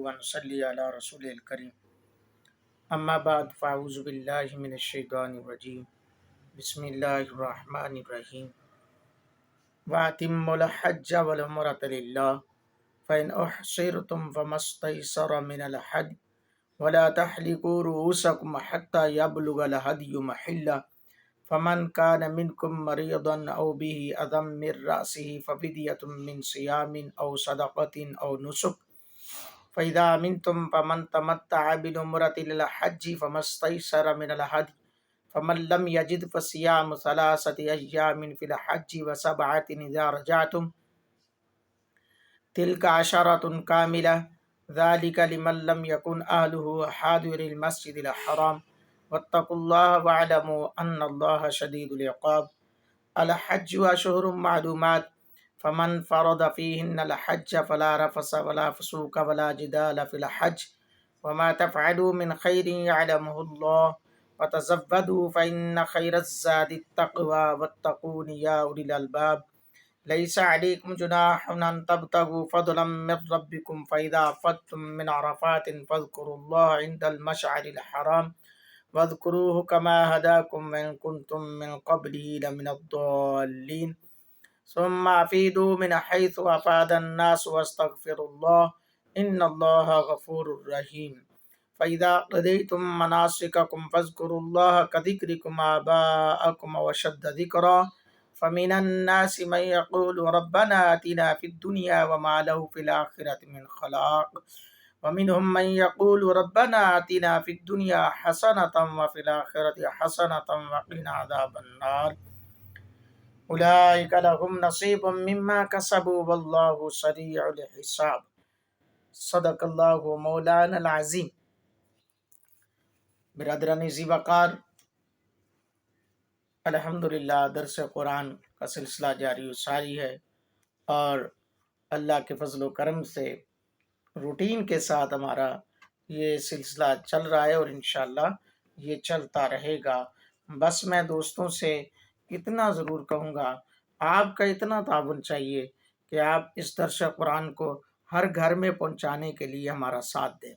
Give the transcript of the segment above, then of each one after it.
ونصلي على رسول الكريم اما بعد فاعوذ بالله من الشیطان الرجیم بسم اللہ الرحمن الرحیم وَأَتِمُّوا الْحَجَّ وَالْعُمْرَةَ لِلَّهِ فَإِنْ أُحْصِرْتُمْ فَمَا اسْتَيْسَرَ مِنَ الْهَدْيِ وَلَا تَحْلِقُوا رُؤُوسَكُمْ حَتَّى يَبْلُغَ الْهَدْيُ مَحِلَّهُ فَمَنْ كَانَ مِنْكُمْ مَرِيضًا أَوْ بِهِ أَذًى مِّن رَّأْسِهِ فَفِدْيَةٌ مِّن صِيَامٍ أَوْ صَدَقَةٍ أَوْ نُسُكٍ فَإِذَا أَمِنْتُمْ فَمَنْ تَمَتَّعَ بِالْعُمْرَةِ إِلَى الْحَجِّ فَمَا اسْتَيْسَرَ مِنَ الْهَدْيِ فَمَنْ لَمْ يَجِدْ فَصِيَامُ ثَلَاثَةِ أَيَّامٍ فِي الْحَجِّ وَسَبْعَةٍ إِذَا رَجَعْتُمْ تِلْكَ عَشَرَةٌ كَامِلَةٌ ذَلِكَ لِمَنْ لَمْ يَكُنْ أَهْلُهُ حَاضِرِي الْمَسْجِدِ الْحَرَامِ وَاتَّقُوا اللَّهَ وَاعْلَمُوا أَنَّ اللَّهَ شَدِيدُ الْعِقَابِ الحج أشهر معلومات فمن فرض فيهن الحج فلا رفث ولا فسوق ولا جدال في الحج وما تفعلوا من خير يعلمه الله وتزودوا فإن خير الزاد التقوى واتقون يا أولي الألباب ليس عليكم جناح أن تبتغوا فضلا من ربكم فإذا أفضتم من عرفات فاذكروا الله عند المشعر الحرام واذكروه كما هداكم وإن كنتم من قبله لمن الضالين ثم أفيدوا من حيث أفاد الناس واستغفروا الله إن الله غفور رحيم فإذا قضيتم مناسككم فاذكروا الله كذكركم آباءكم وشد ذكرا فمن الناس من يقول ربنا آتنا في الدنيا وما له في الآخرة من خلاق ومنهم من يقول ربنا آتنا في الدنيا حسنة وفي الآخرة حسنة وقنا عذاب النار أولئك لهم نصيب مما كسبوا والله سريع الحساب صدق اللہ مولانا العظیم۔ برادران ذی وقار، الحمدللہ درس قرآن کا سلسلہ جاری و ساری ہے اور اللہ کے فضل و کرم سے روٹین کے ساتھ ہمارا یہ سلسلہ چل رہا ہے اور انشاءاللہ یہ چلتا رہے گا۔ بس میں دوستوں سے اتنا ضرور کہوں گا، آپ کا اتنا تعاون چاہیے کہ آپ اس درس قرآن کو ہر گھر میں پہنچانے کے لیے ہمارا ساتھ دیں۔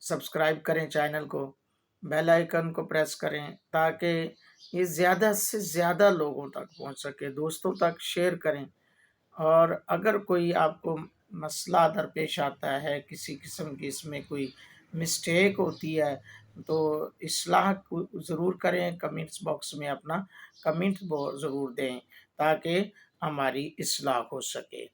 سبسکرائب کریں چینل کو، بیل آئیکن کو پریس کریں تاکہ یہ زیادہ سے زیادہ لوگوں تک پہنچ سکے، دوستوں تک شیئر کریں۔ اور اگر کوئی آپ کو مسئلہ درپیش آتا ہے، کسی قسم کی اس میں کوئی مسٹیک ہوتی ہے تو اصلاح ضرور کریں، کمنٹس باکس میں اپنا کمنٹ ضرور دیں تاکہ ہماری اصلاح ہو سکے۔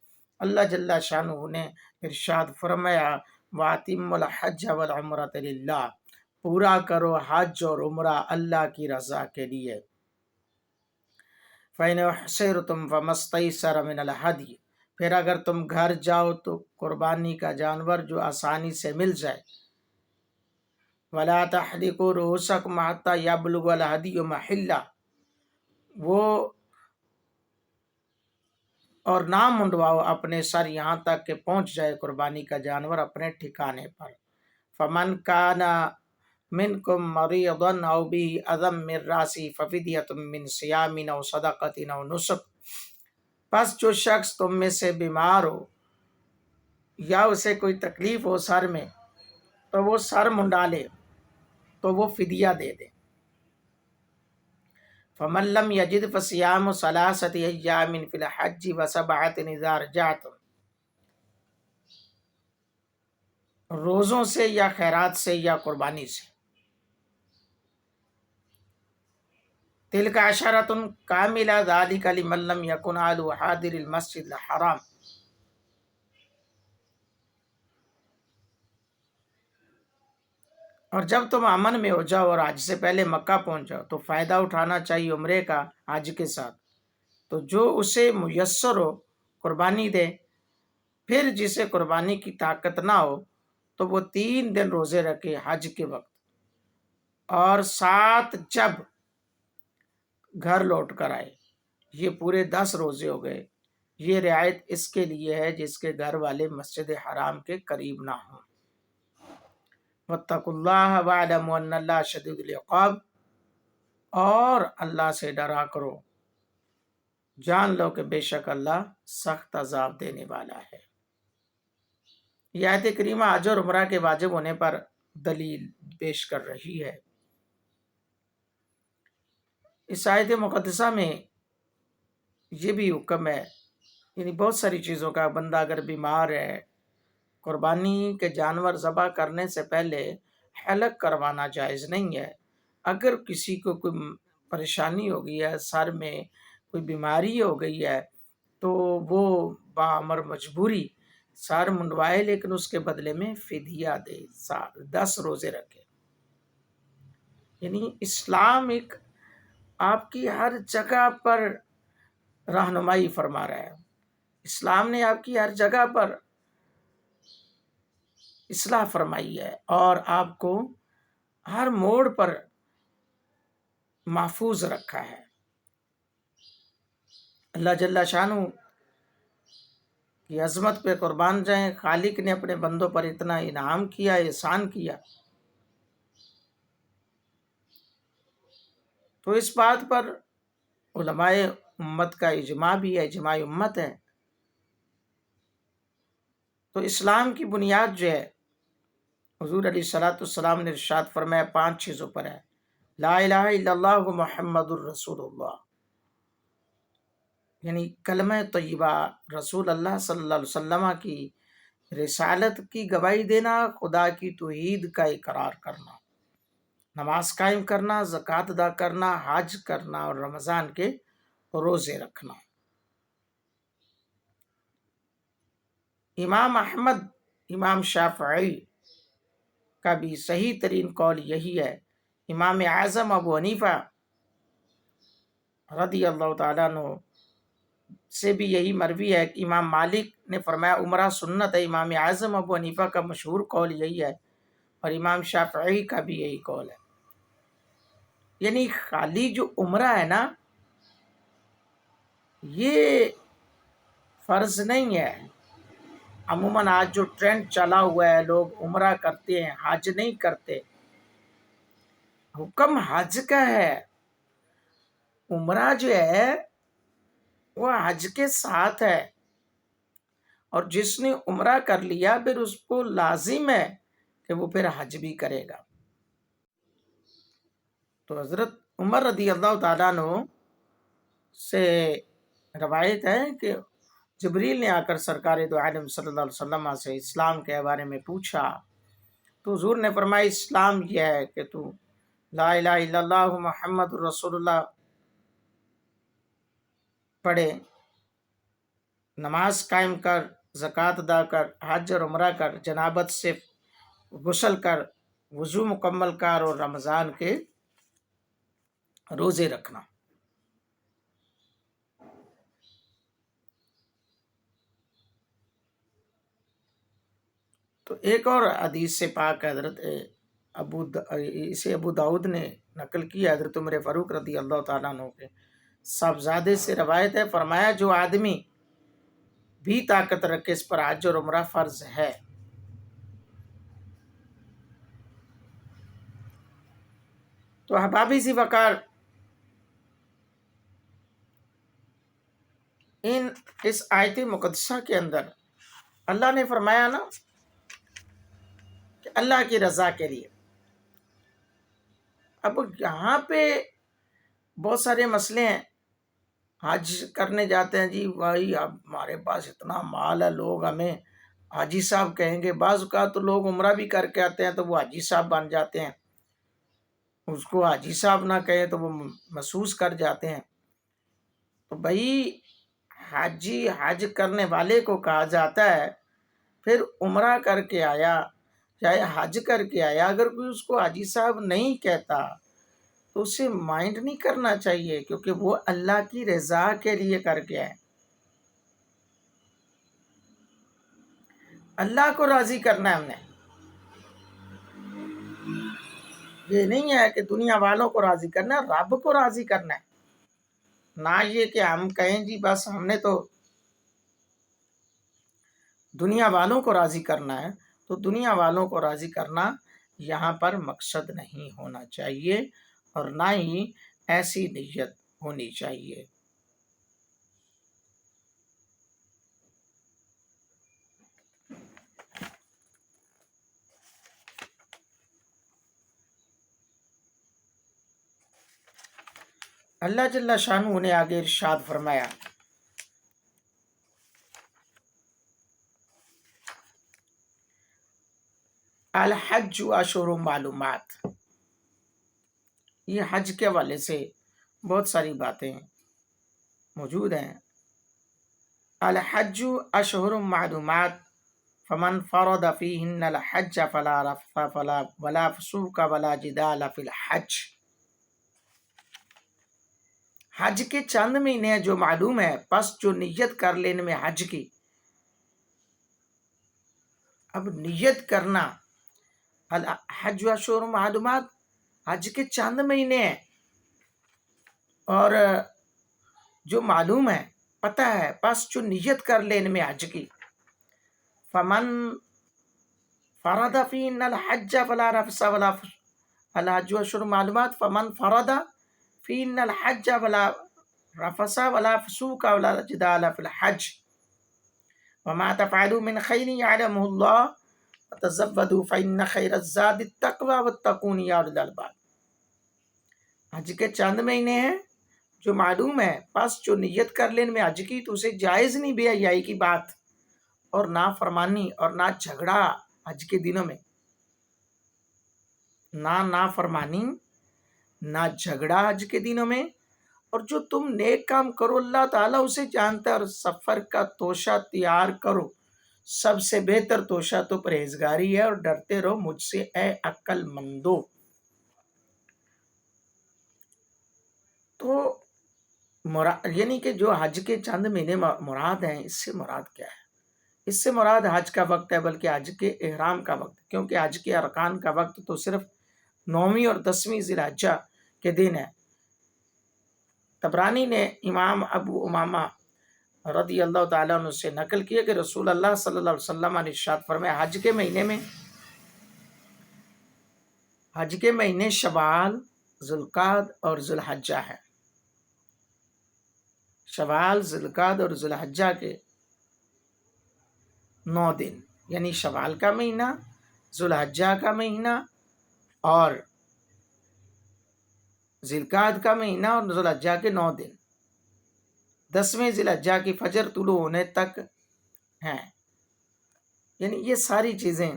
اللہ جل شانہ نے ارشاد فرمایا وَأَتِمُّوا الْحَجَّ وَالْعُمْرَةَ لِلَّهِ، پورا کرو حج اور عمرہ اللہ کی رضا کے لیے۔ فَإِنْ أُحْصِرْتُمْ فَمَا اسْتَيْسَرَ مِنَ الْهَدْيِ، پھر اگر تم گھر جاؤ تو قربانی کا جانور جو آسانی سے مل جائے۔ وَلَا تَحْلِقُوا رُؤُوسَكُمْ حَتَّى يَبْلُغَ الْهَدْيُ مَحِلَّهُ، وہ اور نہ منڈواؤ اپنے سر یہاں تک کہ پہنچ جائے قربانی کا جانور اپنے ٹھکانے پر۔ فَمَنْ كَانَ مِنْكُمْ مَرِيضًا أَوْ بِهِ أَذًى مِّن رَّأْسِهِ فَفِدْيَةٌ مِّن صِيَامٍ أَوْ صَدَقَةٍ أَوْ نُسُكٍ، پس جو شخص تم میں سے بیمار ہو یا اسے کوئی تکلیف ہو سر میں تو وہ سر منڈا لے تو وہ فدیہ دے دے۔ فَمَن لَّمْ يَجِدْ فَصِيَامُ ثَلَاثَةِ أَيَّامٍ فِي الْحَجِّ وَسَبْعَةٍ إِذَا رَجَعْتُمْ، روزوں سے یا خیرات سے یا قربانی سے۔ تِلْكَ عَشَرَةٌ كَامِلَةٌ ذَلِكَ لِمَن لَّمْ يَكُنْ أَهْلُهُ حَاضِرِي الْمَسْجِدِ الْحَرَامِ، اور جب تم امن میں ہو جاؤ اور حج سے پہلے مکہ پہنچ جاؤ تو فائدہ اٹھانا چاہیے عمرے کا حج کے ساتھ، تو جو اسے میسر ہو قربانی دے۔ پھر جسے قربانی کی طاقت نہ ہو تو وہ 3 دن روزے رکھے حج کے وقت، اور 7 جب گھر لوٹ کر آئے، یہ پورے 10 روزے ہو گئے۔ یہ رعایت اس کے لیے ہے جس کے گھر والے مسجد حرام کے قریب نہ ہوں۔ وَاتَّقُوا اللَّهَ وَاعْلَمُوا أَنَّ اللَّهَ شَدِيدُ الْعِقَابِ، اور اللہ سے ڈرا کرو، جان لو کہ بے شک اللہ سخت عذاب دینے والا ہے۔ یہ آیت کریمہ حج اور عمرہ کے واجب ہونے پر دلیل پیش کر رہی ہے۔ اس آیت مقدسہ میں یہ بھی حکم ہے، یعنی بہت ساری چیزوں کا، بندہ اگر بیمار ہے، قربانی کے جانور ذبح کرنے سے پہلے حلق کروانا جائز نہیں ہے۔ اگر کسی کو کوئی پریشانی ہو گئی ہے، سر میں کوئی بیماری ہو گئی ہے، تو وہ بامر مجبوری سر منڈوائے، لیکن اس کے بدلے میں فدیہ دے، 10 روزے رکھے۔ یعنی اسلام ایک آپ کی ہر جگہ پر رہنمائی فرما رہا ہے۔ اسلام نے آپ کی ہر جگہ پر اصلاح فرمائی ہے اور آپ کو ہر موڑ پر محفوظ رکھا ہے۔ اللہ جل شانہ کی عظمت پہ قربان جائیں، خالق نے اپنے بندوں پر اتنا انعام کیا، احسان کیا، تو اس بات پر علماء امت کا اجماع بھی ہے، اجماع امت ہے۔ تو اسلام کی بنیاد جو ہے، حضور علیہ السلام نے ارشاد فرمایا 5 چیزوں پر ہے۔ لا الہ الا اللہ محمد الرسول اللہ، یعنی کلمہ طیبہ، رسول اللہ صلی اللہ علیہ وسلم کی رسالت کی گواہی دینا، خدا کی توحید کا اقرار کرنا، نماز قائم کرنا، زکوٰۃ ادا کرنا، حج کرنا اور رمضان کے روزے رکھنا۔ امام احمد، امام شافعی کا بھی صحیح ترین قول یہی ہے۔ امام اعظم ابو حنیفہ رضی اللہ تعالیٰ عنہ سے بھی یہی مروی ہے کہ امام مالک نے فرمایا عمرہ سنت ہے۔ امام اعظم ابو حنیفہ کا مشہور قول یہی ہے، اور امام شافعی کا بھی یہی قول ہے۔ یعنی خالی جو عمرہ ہے نا، یہ فرض نہیں ہے۔ عموماً آج جو ٹرینڈ چلا ہوا ہے، لوگ عمرہ کرتے ہیں، حج نہیں کرتے۔ حکم حج کا ہے، عمرہ جو ہے وہ حج کے ساتھ ہے، اور جس نے عمرہ کر لیا پھر اس کو لازم ہے کہ وہ پھر حج بھی کرے گا۔ تو حضرت عمر رضی اللہ تعالیٰ عنہ سے روایت ہے کہ جبریل نے آ کر سرکار دو عالم صلی اللہ علیہ وسلم سے اسلام کے بارے میں پوچھا، تو حضور نے فرمایا اسلام یہ ہے کہ تو لا الہ الا اللہ محمد رسول اللہ پڑھے، نماز قائم کر، زکوٰۃ ادا کر، حج اور عمرہ کر، جنابت سے غسل کر، وضو مکمل کر، اور رمضان کے روزے رکھنا۔ تو ایک اور حدیث سے پاک حضرت اسے ابو داؤد نے نقل کیا، حضرت عمر فاروق رضی اللہ تعالیٰ عنہ کے صاحبزادے سے روایت ہے، فرمایا جو آدمی بھی طاقت رکھے اس پر حج اور عمرہ فرض ہے۔ تو احبابی ذی وقار، اس آیت مقدسہ کے اندر اللہ نے فرمایا نا کہ اللہ کی رضا کے لیے۔ اب یہاں پہ بہت سارے مسئلے ہیں۔ حج کرنے جاتے ہیں، جی بھائی اب ہمارے پاس اتنا مال ہے، لوگ ہمیں حاجی صاحب کہیں گے۔ بعض اوقات تو لوگ عمرہ بھی کر کے آتے ہیں تو وہ حاجی صاحب بن جاتے ہیں، اس کو حاجی صاحب نہ کہیں تو وہ محسوس کر جاتے ہیں۔ تو بھائی حاجی، حج کرنے والے کو کہا جاتا ہے، پھر عمرہ کر کے آیا چاہے حج کر کے آیا، اگر کوئی اس کو حاجی صاحب نہیں کہتا تو اسے مائنڈ نہیں کرنا چاہیے، کیونکہ وہ اللہ کی رضا کے لیے کر کے آئے۔ اللہ کو راضی کرنا ہے ہم نے، یہ نہیں ہے کہ دنیا والوں کو راضی کرنا ہے، رب کو راضی کرنا ہے۔ نہ یہ کہ ہم کہیں جی بس ہم نے تو دنیا والوں کو راضی کرنا ہے، تو دنیا والوں کو راضی کرنا یہاں پر مقصد نہیں ہونا چاہیے، اور نہ ہی ایسی نیت ہونی چاہیے۔ اللہ جل شانہ نے آگے ارشاد فرمایا الحج اشہر معلومات. یہ حج کے حوالے سے بہت ساری باتیں موجود ہیں. الحج اشہر معلومات فمن فرض فیہن الحج فلا رفث ولا فسوق ولا جدال فی الحج. حج کے چند مہینے جو معلوم ہے، پس جو نیت کر لینے میں حج کی. اب نیت کرنا، الحج اشہر معلومات، حج کے چند مہینے ہیں اور جو معلوم ہے، پتہ ہے، پس جو نیت کر لینے میں حج کی. فمن فرض فیہن الحج فلا رفث ولا الحج اشہر معلومات فمن فرض فیہن الحج ولا رفث ولا فسوق ولا جدال فی الحج وما تفعلوا من خیر یعلمہ اللہ وتزودوا فإن خیر الزاد التقوی واتقون یا اولی الالباب. حج کے چند مہینے ہیں جو معلوم ہے، پس جو نیت کر لینے میں حج کی تو اسے جائز نہیں بے حیائی کی بات اور نہ فرمانی اور نہ جھگڑا حج کے دنوں میں. نہ فرمانی نہ جھگڑا حج کے دنوں میں. اور جو تم نیک کام کرو اللہ تعالیٰ اسے جانتا ہے، اور سفر کا توشہ تیار کرو. سب سے بہتر توشہ تو پرہیزگاری ہے، اور ڈرتے رہو مجھ سے اے عقل مندو. تو یعنی کہ جو حج کے چند مہینے مراد ہیں، اس سے مراد کیا ہے؟ اس سے مراد حج کا وقت ہے، بلکہ حج کے احرام کا وقت، کیونکہ حج کے ارکان کا وقت تو صرف 9ویں اور 10ویں ذی الحجہ کے دن ہے. طبرانی نے امام ابو امامہ رضی اللہ تعالیٰ عنہ سے نقل کیا کہ رسول اللہ صلی اللہ علیہ وسلم نے ارشاد فرمایا حج کے مہینے شوال، ذوالقعدہ اور ذوالحجہ ہے. شوال، ذوالقعدہ اور ذوالحجہ کے 9 دن، یعنی شوال کا مہینہ، ذوالحجہ کا مہینہ اور ذوالقعدہ کا مہینہ اور ذوالحجہ کے 9 دن. 10ویں ذی الحجہ کی فجر طلوع ہونے تک ہیں. یعنی یہ ساری چیزیں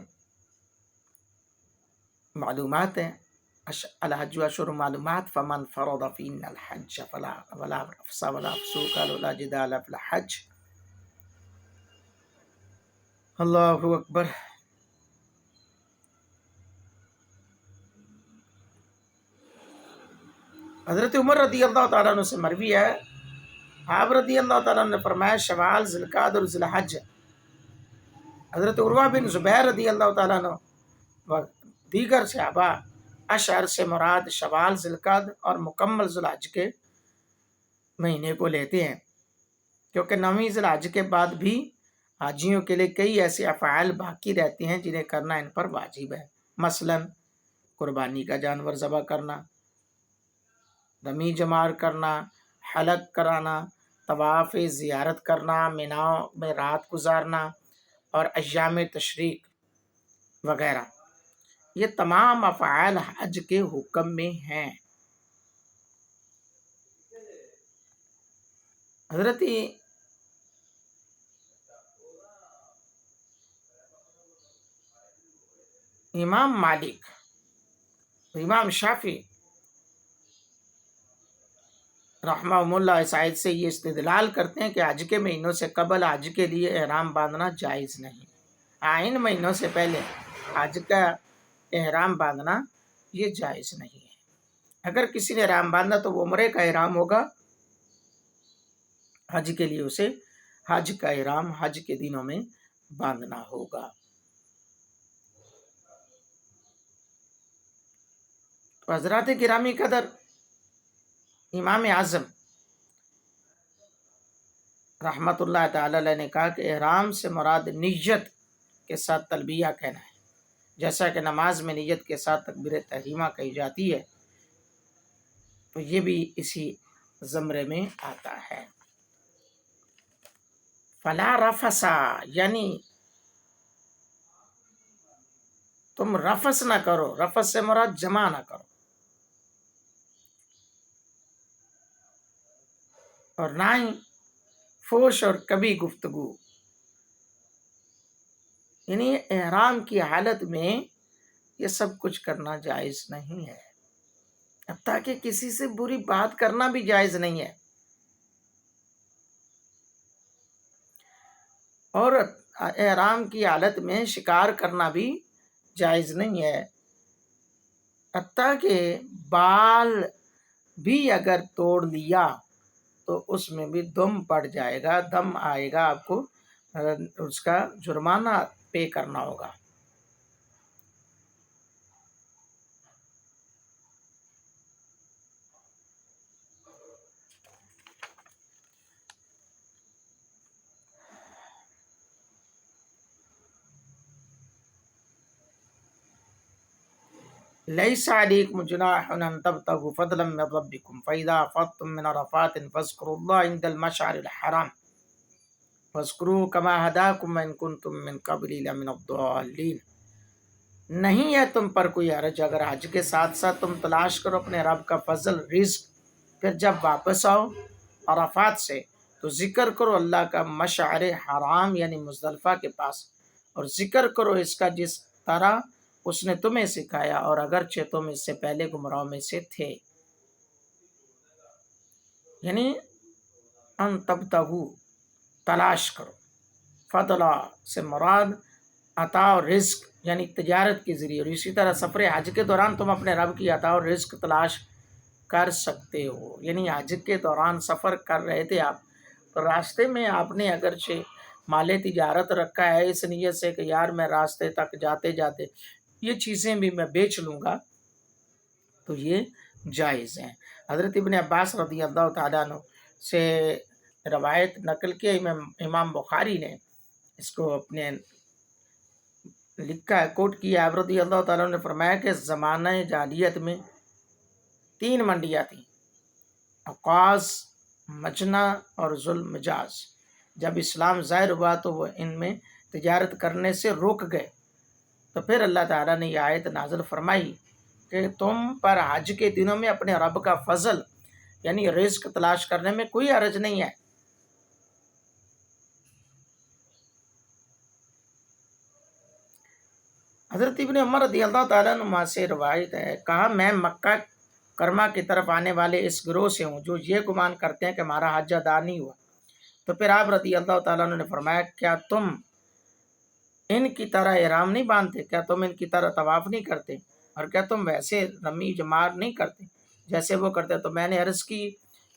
معلومات ہیں. الحج اشہر معلومات فمن فرض فیہن الحج ولا رفث ولا فسوق ولا جدال فی الحج. اللہ اکبر. حضرت عمر رضی اللہ تعالیٰ عنہ سے مروی ہے، آپ رضی اللہ تعالیٰ عنہ نے فرمایا شوال، ذوالقعدہ اور ذوالحج. حضرت عروہ بن زبیر رضی اللہ تعالیٰ عنہ و دیگر صحابہ اشہر سے مراد شوال، ذوالقعدہ اور مکمل ذوالحج کے مہینے کو لیتے ہیں، کیونکہ 9ویں ذی الحجہ کے بعد بھی حاجیوں کے لیے کئی ایسے افعال باقی رہتے ہیں جنہیں کرنا ان پر واجب ہے. مثلا قربانی کا جانور ذبح کرنا، رمی جمار کرنا، حلق کرانا، طواف زیارت کرنا، مینا میں رات گزارنا اور ایام تشریق وغیرہ. یہ تمام افعال حج کے حکم میں ہیں. حضرت امام مالک، امام شافعی رحمہ اللہ اس آیت سے یہ استدلال کرتے ہیں کہ حج کے مہینوں سے قبل حج کے لیے احرام باندھنا جائز نہیں. ان مہینوں سے پہلے حج کا احرام باندھنا یہ جائز نہیں ہے. اگر کسی نے احرام باندھا تو وہ عمرے کا احرام ہوگا. حج کے لیے اسے حج کا احرام حج کے دنوں میں باندھنا ہوگا. حضرات گرامی قدر، امام اعظم رحمۃ اللہ تعالی علیہ نے کہا کہ احرام سے مراد نیت کے ساتھ تلبیہ کہنا ہے، جیسا کہ نماز میں نیت کے ساتھ تکبیر تحریمہ کہی جاتی ہے، تو یہ بھی اسی زمرے میں آتا ہے. فلا رفثا یعنی تم رفث نہ کرو. رفث سے مراد جمع نہ کرو. اور نہ ہی فوش اور کبھی گفتگو، یعنی احرام کی حالت میں یہ سب کچھ کرنا جائز نہیں ہے، حتیٰ کہ کسی سے بری بات کرنا بھی جائز نہیں ہے، اور احرام کی حالت میں شکار کرنا بھی جائز نہیں ہے، حتیٰ کہ بال بھی اگر توڑ لیا تو اس میں بھی دم پڑ جائے گا، دم آئے گا، آپ کو اس کا جرمانہ پے کرنا ہوگا۔ لیس علیکم جناح ان تبتغوا فضلا من ربکم فاذا افضتم من عرفات فاذکروا اللہ عند المشعر الحرام واذکروہ کما ہداکم وان کنتم من قبل لمن الضالین۔ نہیں ہے تم پر کوئی حرج اگر حج کے ساتھ ساتھ تم تلاش کرو اپنے رب کا فضل، رزق، پھر جب واپس آؤ عرفات سے تو ذکر کرو اللہ کا مشعر حرام یعنی مزدلفہ کے پاس، اور ذکر کرو اس کا جس طرح اس نے تمہیں سکھایا، اور اگرچہ تم اس سے پہلے گمراہ میں سے تھے۔ یعنی ان تبتغو تلاش کرو، فضلہ سے مراد عطا اور رزق یعنی تجارت کے ذریعے، اور اسی طرح سفر حج کے دوران تم اپنے رب کی عطا اور رزق تلاش کر سکتے ہو۔ یعنی حج کے دوران سفر کر رہے تھے آپ، تو راستے میں آپ نے اگرچہ مال تجارت رکھا ہے اس نیت سے کہ یار میں راستے تک جاتے جاتے یہ چیزیں بھی میں بیچ لوں گا، تو یہ جائز ہیں۔ حضرت ابن عباس رضی اللہ تعالیٰ عنہ سے روایت نقل کی، امام بخاری نے اس کو اپنے لکھا ہے، کوٹ کیا۔ آپ رضی اللہ تعالیٰ نے فرمایا کہ زمانہ جاہلیت میں 3 منڈیاں تھیں، عکاظ، مجنہ اور ذوالمجاز۔ جب اسلام ظاہر ہوا تو وہ ان میں تجارت کرنے سے روک گئے، تو پھر اللہ تعالیٰ نے یہ آیت نازل فرمائی کہ تم پر حج کے دنوں میں اپنے رب کا فضل یعنی رزق تلاش کرنے میں کوئی حرج نہیں ہے۔ حضرت ابن عمر رضی اللہ تعالیٰ عنہ سے روایت ہے، کہا میں مکہ کرما کی طرف آنے والے اس گروہ سے ہوں جو یہ گمان کرتے ہیں کہ ہمارا حج ادا نہیں ہوا۔ تو پھر آپ رضی اللہ تعالیٰ عنہ نے فرمایا کیا تم ان کی طرح احرام نہیں باندھتے؟ کیا تم ان کی طرح طواف نہیں کرتے؟ اور کیا تم ویسے رمی جمار نہیں کرتے جیسے وہ کرتے؟ تو میں نے عرض کی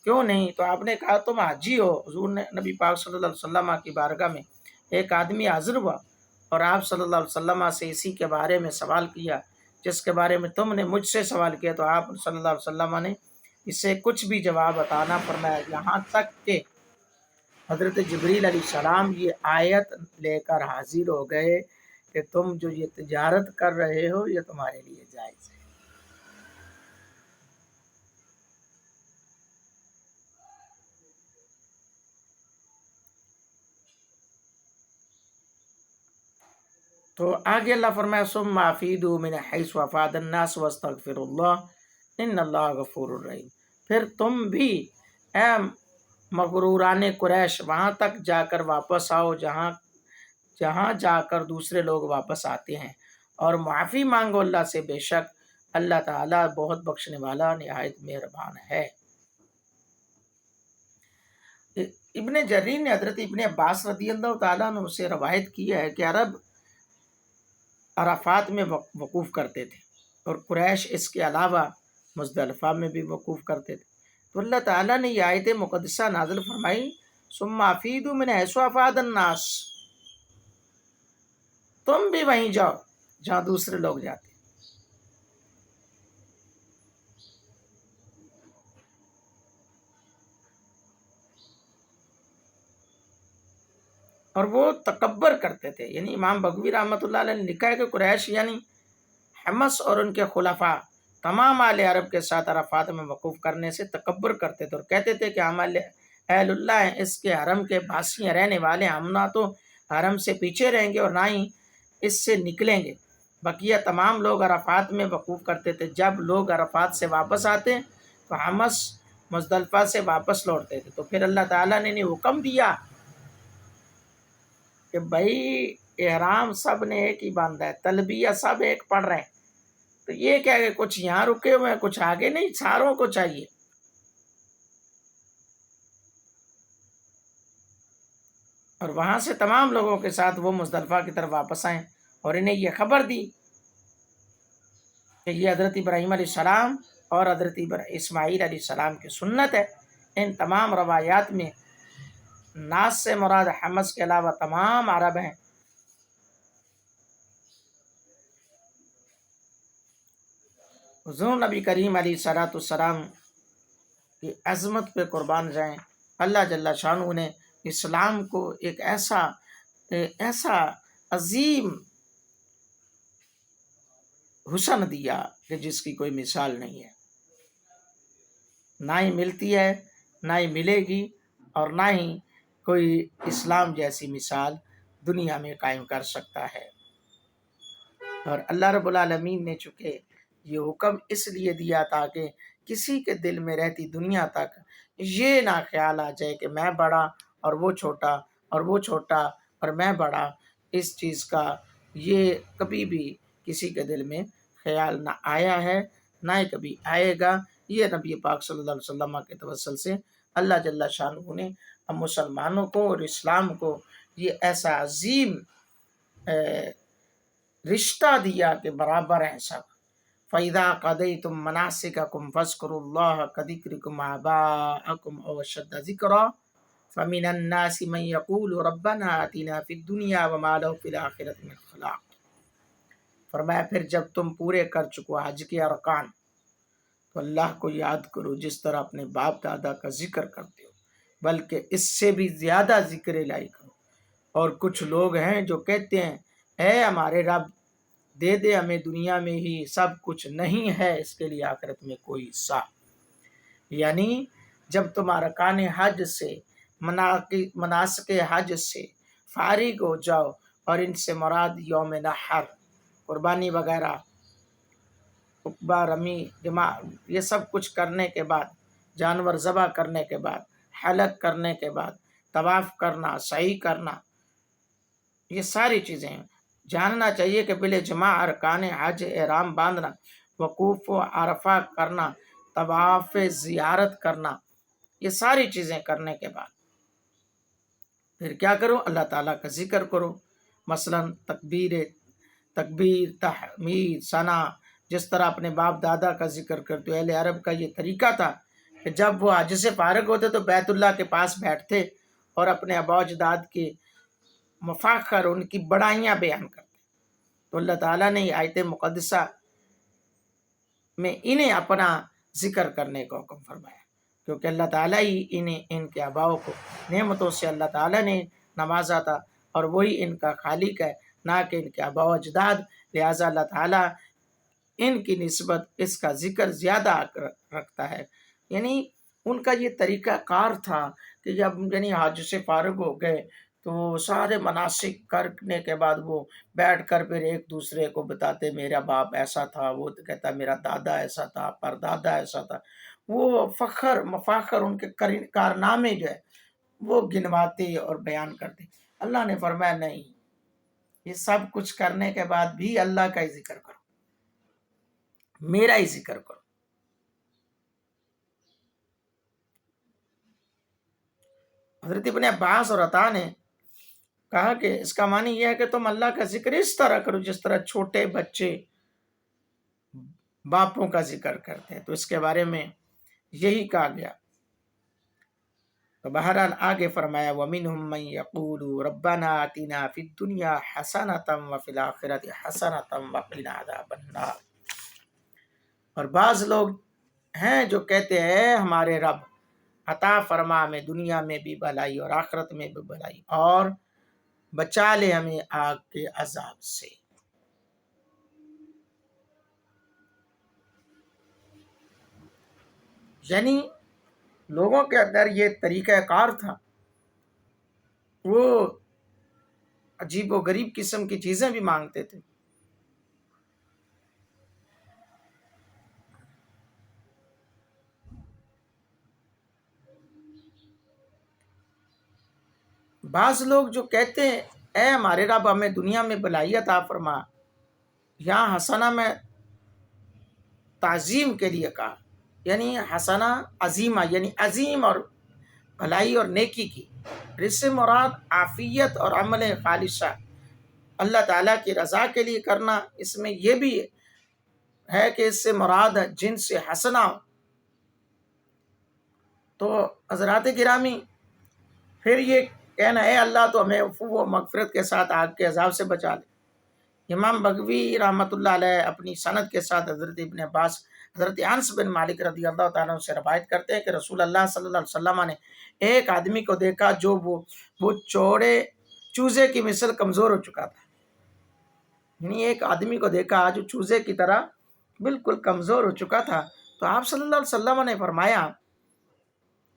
کیوں نہیں؟ تو آپ نے کہا تم حاجی ہو۔ حضور نے نبی پاک صلی اللہ علیہ وسلم کی بارگاہ میں ایک آدمی حاضر ہوا اور آپ صلی اللہ علیہ وسلم سے اسی کے بارے میں سوال کیا جس کے بارے میں تم نے مجھ سے سوال کیا، تو آپ صلی اللہ علیہ وسلم نے اس سے کچھ بھی جواب عطا نہ فرمایا، یہاں تک کہ حضرت جبریل علیہ السلام یہ آیت لے کر حاضر ہو گئے کہ تم جو یہ تجارت کر رہے ہو یہ تمہارے لیے جائز ہے۔ تو آگے اللہ فرمایا ثم افیدوا من حیث افاض الناس واستغفروا اللہ ان اللہ غفور الرحیم۔ پھر تم بھی اے مغروران قریش وہاں تک جا کر واپس آؤ جہاں جا کر دوسرے لوگ واپس آتے ہیں، اور معافی مانگو اللہ سے، بے شک اللہ تعالیٰ بہت بخشنے والا نہایت مہربان ہے۔ ابن جریر نے حضرت ابن عباس رضی اللہ تعالیٰ عنہ سے روایت کی ہے کہ عرب عرفات میں وقوف کرتے تھے اور قریش اس کے علاوہ مزدلفہ میں بھی وقوف کرتے تھے، تو اللہ تعالیٰ نے یہ آیت مقدسہ نازل فرمائی ثم افیدوا من حیث افاض الناس، تم بھی وہیں جاؤ جہاں دوسرے لوگ جاتے۔ اور وہ تکبر کرتے تھے، یعنی امام بغوی رحمۃ اللہ علیہ نے لکھا ہے کہ قریش یعنی حمص اور ان کے خلفاء تمام اہل عرب کے ساتھ عرفات میں وقوف کرنے سے تکبر کرتے تھے اور کہتے تھے کہ ہم اہل اللہ ہیں، اس کے حرم کے باسی ہیں، رہنے والے ہیں، ہم نہ تو حرم سے پیچھے رہیں گے اور نہ ہی اس سے نکلیں گے۔ بقیہ تمام لوگ عرفات میں وقوف کرتے تھے۔ جب لوگ عرفات سے واپس آتے تو حمص مزدلفہ سے واپس لوٹتے تھے، تو پھر اللہ تعالیٰ نے حکم دیا کہ بھائی احرام سب نے ایک ہی باندھا ہے، تلبیہ سب ایک پڑھ رہے ہیں، تو یہ کیا کہ کچھ یہاں رکے ہوئے ہیں کچھ آگے نہیں، ساروں کو چاہیے۔ اور وہاں سے تمام لوگوں کے ساتھ وہ مزدلفہ کی طرف واپس آئیں اور انہیں یہ خبر دی کہ یہ حضرت ابراہیم علیہ السلام اور حضرت اسماعیل علیہ السلام کی سنت ہے۔ ان تمام روایات میں ناس سے مراد حمز کے علاوہ تمام عرب ہیں۔ حضور نبی کریم علیہ الصلوۃ والسلام کی عظمت پہ قربان جائیں، اللہ جل شانہ نے اسلام کو ایک ایسا عظیم حسن دیا کہ جس کی کوئی مثال نہیں ہے، نہ ہی ملتی ہے، نہ ہی ملے گی، اور نہ ہی کوئی اسلام جیسی مثال دنیا میں قائم کر سکتا ہے۔ اور اللہ رب العالمین نے چونکہ یہ حکم اس لیے دیا تاکہ کسی کے دل میں رہتی دنیا تک یہ نہ خیال آ جائے کہ میں بڑا اور وہ چھوٹا اور وہ چھوٹا اور میں بڑا، اس چیز کا یہ کبھی بھی کسی کے دل میں خیال نہ آیا ہے، نہ ہی کبھی آئے گا۔ یہ نبی پاک صلی اللہ علیہ وسلم کے توسل سے اللہ جل شانہ نے ہم مسلمانوں کو اور اسلام کو یہ ایسا عظیم رشتہ دیا کہ برابر ہیں سب۔ فَإِذَا قَضَيْتُم مَّنَاسِكَكُمْ فَاذْكُرُوا اللَّهَ كَذِكْرِكُمْ آبَاءَكُمْ أَوْ أَشَدَّ ذِكْرًا فَمِنَ النَّاسِ مَن يَقُولُ رَبَّنَا آتِنَا فِي الدُّنْيَا وَمَا لَهُ فِي الْآخِرَةِ مِنْ خَلَاقٍ۔ فرمایا پھر جب تم پورے کر چکو حج کے ارکان تو اللہ کو یاد کرو جس طرح اپنے باپ دادا کا ذکر کرتے ہو، بلکہ اس سے بھی زیادہ ذکر الہی کرو۔ اور کچھ لوگ ہیں جو کہتے ہیں اے ہمارے رب دے دے ہمیں دنیا میں ہی سب کچھ، نہیں ہے اس کے لیے آخرت میں کوئی حصہ۔ یعنی جب تم ارکان حج سے مناسک حج سے فارغ ہو جاؤ، اور ان سے مراد یوم نحر، قربانی وغیرہ، عقبہ رمی، جمع، یہ سب کچھ کرنے کے بعد، جانور ذبح کرنے کے بعد، حلق کرنے کے بعد، طواف کرنا، سعی کرنا، یہ ساری چیزیں جاننا چاہیے کہ پہلے جمع ارکان حج، احرام باندھنا، وقوف و عرفہ کرنا، طواف زیارت کرنا، یہ ساری چیزیں کرنے کے بعد پھر کیا کرو؟ اللہ تعالیٰ کا ذکر کرو، مثلا تکبیر، تحمید، ثنا، جس طرح اپنے باپ دادا کا ذکر کرتے ہو۔ اہل عرب کا یہ طریقہ تھا کہ جب وہ حج سے فارغ ہوتے تو بیت اللہ کے پاس بیٹھتے اور اپنے آباء و اجداد کے مفاخر، ان کی بڑائیاں بیان کرتے۔ تو اللہ تعالیٰ نے آیت مقدسہ میں انہیں اپنا ذکر کرنے کا حکم فرمایا، کیونکہ اللہ تعالیٰ ہی ان کے آباؤں کو نعمتوں سے اللہ تعالیٰ نے نوازا تھا، اور وہی ان کا خالق ہے، نہ کہ ان کے آباء و اجداد۔ لہٰذا اللہ تعالیٰ ان کی نسبت اس کا ذکر زیادہ رکھتا ہے۔ یعنی ان کا یہ طریقہ کار تھا کہ جب حج سے فارغ ہو گئے تو سارے مناسک کرنے کے بعد وہ بیٹھ کر پھر ایک دوسرے کو بتاتے میرا باپ ایسا تھا، وہ کہتا میرا دادا ایسا تھا، پردادا ایسا تھا، وہ مفاخر ان کے کارنامے جو ہے وہ گنواتے اور بیان کرتے۔ اللہ نے فرمایا نہیں، یہ سب کچھ کرنے کے بعد بھی اللہ کا ہی ذکر کرو، میرا ہی ذکر کرو۔ حضرت ابن عباس اور عطا نے کہا کہ اس کا معنی یہ ہے کہ تم اللہ کا ذکر اس طرح کرو جس طرح چھوٹے بچے باپوں کا ذکر کرتے ہیں، تو اس کے بارے میں یہی کہا گیا۔ تو بہرحال آگے فرمایا وَمِنْهُمْ مَنْ يَقُولُ رَبَّنَا آتِنَا فِي الدُّنْيَا حَسَنَةً وَفِي الْآخِرَةِ حَسَنَةً وَقِنَا عَذَابَ النَّارِ۔ اور بعض لوگ ہیں جو کہتے ہیں ہمارے رب عطا فرما ہمیں دنیا میں بھی بھلائی اور آخرت میں بھی بھلائی، اور بچا لے ہمیں آگ کے عذاب سے۔ یعنی لوگوں کے اندر یہ طریقہ کار تھا، وہ عجیب و غریب قسم کی چیزیں بھی مانگتے تھے۔ بعض لوگ جو کہتے ہیں اے ہمارے رب ہمیں دنیا میں بھلائی عطا فرما، یہاں حسنہ میں تعظیم کے لیے کہا، یعنی حسنہ عظیمہ یعنی عظیم اور بھلائی اور نیکی کی، اس سے مراد عافیت اور عمل خالصہ اللہ تعالیٰ کی رضا کے لیے کرنا۔ اس میں یہ بھی ہے کہ اس سے مراد جن سے حسنہ ہو۔ تو حضرات گرامی، پھر یہ کہنا ہے اللہ تو ہمیں عفو و مغفرت کے ساتھ آگ کے عذاب سے بچا لے۔ امام بغوی رحمۃ اللہ علیہ اپنی سند کے ساتھ حضرت ابن عباس، حضرت انس بن مالک رضی اللہ تعالیٰ عنہ سے روایت کرتے ہیں کہ رسول اللہ صلی اللہ علیہ وسلم نے ایک آدمی کو دیکھا جو وہ چوڑے چوزے کی مثل کمزور ہو چکا تھا، یعنی ایک آدمی کو دیکھا جو چوزے کی طرح بالکل کمزور ہو چکا تھا۔ تو آپ صلی اللہ علیہ وسلم نے فرمایا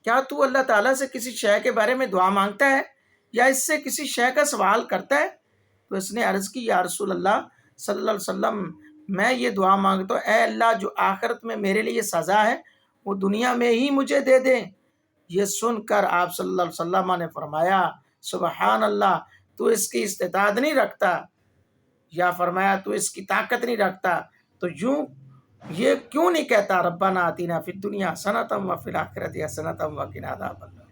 کیا تو اللہ تعالیٰ سے کسی شے کے بارے میں دعا مانگتا ہے یا اس سے کسی شے کا سوال کرتا ہے؟ تو اس نے عرض کی یا رسول اللہ صلی اللہ علیہ وسلم، میں یہ دعا مانگتا ہوں اے اللہ جو آخرت میں میرے لیے سزا ہے وہ دنیا میں ہی مجھے دے دیں۔ یہ سن کر آپ صلی اللہ علیہ وسلم نے فرمایا سبحان اللہ، تو اس کی استطاعت نہیں رکھتا، یا فرمایا تو اس کی طاقت نہیں رکھتا، تو یوں یہ کیوں نہیں کہتا ربنا آتینا فی الدنیا حسنۃ وفی الآخرۃ حسنۃ وقنا عذاب النار۔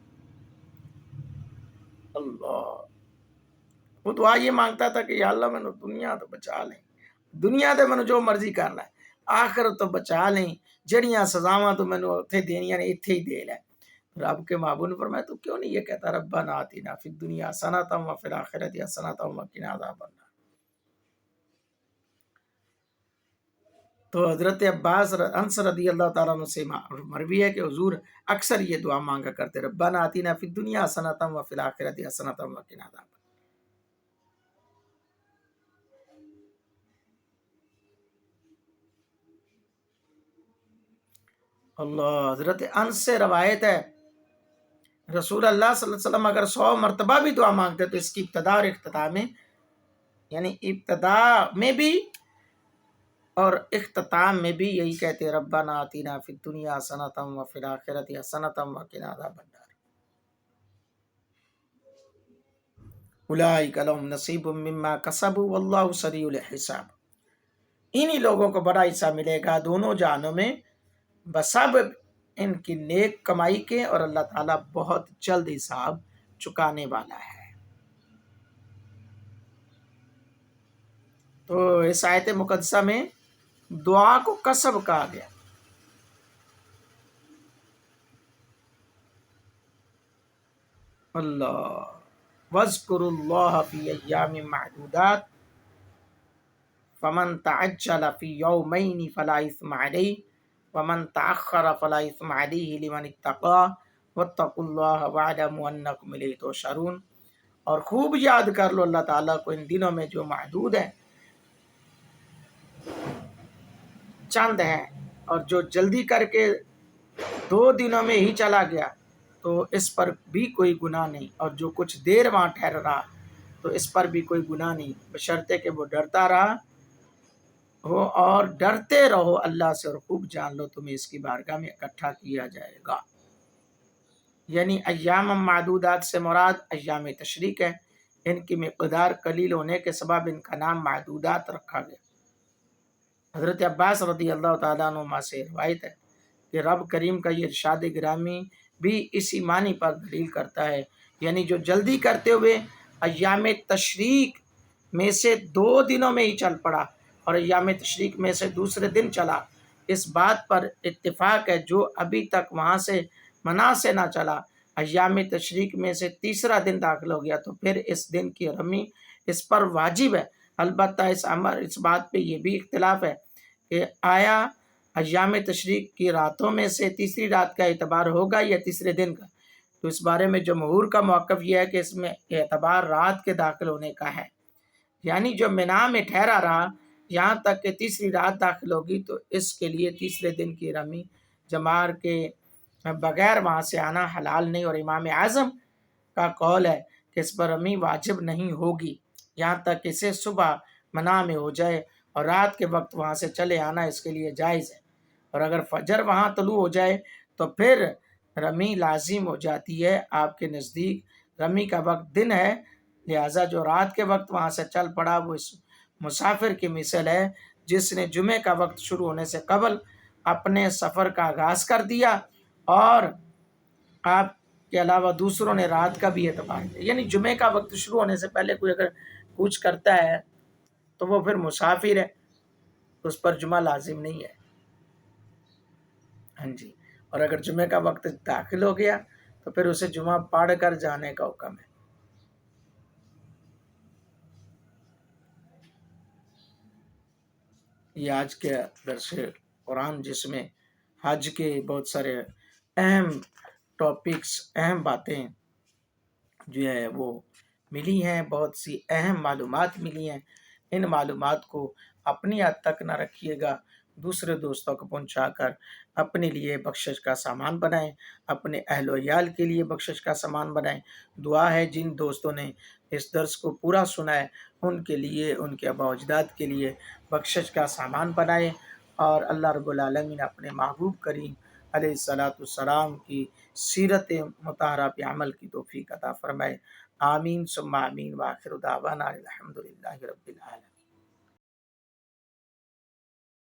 اللہ، وہ دعا یہ مانگتا تھا کہ یا اللہ میں نے دنیا تو بچا لیں، دنیا تے میں جو مرضی کرنا ہے، آخرت تو بچا لیں، جڑیاں سزاواں تو میں نے اتھے دینیاں نے اتھے ہی دے لے۔ رب کے محبوب نے فرمایا تو کیوں نہیں یہ کہتا ربنا آتینا فی الدنیا حسنۃ وفی الآخرۃ حسنۃ وقنا عذاب النار۔ تو حضرت عباس انس رضی اللہ تعالیٰ عنہ سے مروی ہے کہ حضور اکثر یہ دعا مانگا کرتے ربنا آتینا فی الدنیا حسنۃ وفی الآخرۃ حسنۃ وقنا عذاب النار۔ اللہ، حضرت انس سے روایت ہے رسول اللہ صلی اللہ علیہ وسلم اگر 100 مرتبہ بھی دعا مانگتے تو اس کی ابتدا اور اختتام میں، یعنی ابتدا میں بھی اور اختتام میں بھی یہی کہتے ربنا آتینا فی الدنیا حسنۃ وفی الآخرۃ حسنۃ وقنا عذاب النار۔ اولئک لهم نصیب مما کسبوا واللہ سریع الحساب۔ انہی لوگوں کو بڑا حصہ ملے گا دونوں جہانوں میں بسبب ان کی نیک کمائی کے، اور اللہ تعالیٰ بہت جلد حساب چکانے والا ہے۔ تو اس آیت مقدسہ میں دعا کو کسب کہا گیا۔ اللہ، وَاذْكُرُوا اللَّهَ فِي أَيَّامٍ مَّعْدُودَاتٍ فَمَن تَعَجَّلَ فِي يَوْمَيْنِ فَلَا إِثْمَ عَلَيْهِ وَمَن تَأَخَّرَ فَلَا إِثْمَ عَلَيْهِ لِمَنِ اتَّقَىٰ وَاتَّقُوا اللَّهَ وَاعْلَمُوا أَنَّكُمْ إِلَيْهِ تُحْشَرُونَ۔ اور خوب یاد کر لو اللہ تعالیٰ کو ان دنوں میں جو معدود ہیں، چند ہیں، اور جو جلدی کر کے 2 دنوں میں ہی چلا گیا تو اس پر بھی کوئی گناہ نہیں، اور جو کچھ دیر وہاں ٹھہر رہا تو اس پر بھی کوئی گناہ نہیں، بشرطے کہ وہ ڈرتا رہا ہو، اور ڈرتے رہو اللہ سے، اور خوب جان لو تمہیں اس کی بارگاہ میں اکٹھا کیا جائے گا۔ یعنی ایام معدودات سے مراد ایام تشریق ہے، ان کی مقدار قلیل ہونے کے سبب ان کا نام معدودات رکھا گیا۔ حضرت عباس رضی اللہ تعالیٰ عنہ سے روایت ہے کہ رب کریم کا یہ ارشاد گرامی بھی اسی معنی پر دلیل کرتا ہے، یعنی جو جلدی کرتے ہوئے ایام تشریق میں سے 2 دنوں میں ہی چل پڑا اور ایام تشریق میں سے دوسرے دن چلا، اس بات پر اتفاق ہے جو ابھی تک وہاں سے منع سے نہ چلا، ایام تشریق میں سے تیسرا دن داخل ہو گیا تو پھر اس دن کی رمی اس پر واجب ہے۔ البتہ اس بات پہ یہ بھی اختلاف ہے کہ آیا ایام تشریق کی راتوں میں سے تیسری رات کا اعتبار ہوگا یا تیسرے دن کا؟ تو اس بارے میں جمہور کا موقف یہ ہے کہ اس میں اعتبار رات کے داخل ہونے کا ہے، یعنی جو مینا میں ٹھہرا رہا یہاں تک کہ تیسری رات داخل ہوگی تو اس کے لیے تیسرے دن کی رمی جمار کے بغیر وہاں سے آنا حلال نہیں، اور امام اعظم کا قول ہے کہ اس پر رمی واجب نہیں ہوگی یہاں تک کہ اسے صبح منا میں ہو جائے، اور رات کے وقت وہاں سے چلے آنا اس کے لیے جائز ہے، اور اگر فجر وہاں طلوع ہو جائے تو پھر رمی لازم ہو جاتی ہے آپ کے نزدیک۔ رمی کا وقت دن ہے، لہٰذا جو رات کے وقت وہاں سے چل پڑا وہ اس مسافر کی مثل ہے جس نے جمعے کا وقت شروع ہونے سے قبل اپنے سفر کا آغاز کر دیا، اور آپ کے علاوہ دوسروں نے رات کا بھی اعتبار کیا۔ یعنی جمعے کا وقت شروع ہونے سے پہلے کوئی اگر کچھ کرتا ہے تو وہ پھر مسافر ہے، اس پر جمعہ لازم نہیں ہے۔ ہاں جی، اور اگر جمعے کا وقت داخل ہو گیا تو پھر اسے جمعہ پڑھ کر جانے کا حکم ہے۔ یہ آج کے درس قرآن جس میں حج کے بہت سارے اہم ٹاپکس، اہم باتیں جو ہے وہ ملی ہیں، بہت سی اہم معلومات ملی ہیں۔ ان معلومات کو اپنی حد تک نہ رکھیے گا، دوسرے دوستوں کو پہنچا کر اپنے لیے بخشش کا سامان بنائیں، اپنے اہل و عیال کے لیے بخشش کا سامان بنائیں۔ دعا ہے جن دوستوں نے اس درس کو پورا سنا ہے ان کے لیے، ان کے آباء و اجداد کے لیے بخشش کا سامان بنائیں، اور اللہ رب العالمین اپنے محبوب کریم علیہ السلام کی سیرت مطہرہ پہ عمل کی توفیق عطا فرمائے۔ آمین ثم آمین، وآخر دعوانا الحمدللہ رب العالمین۔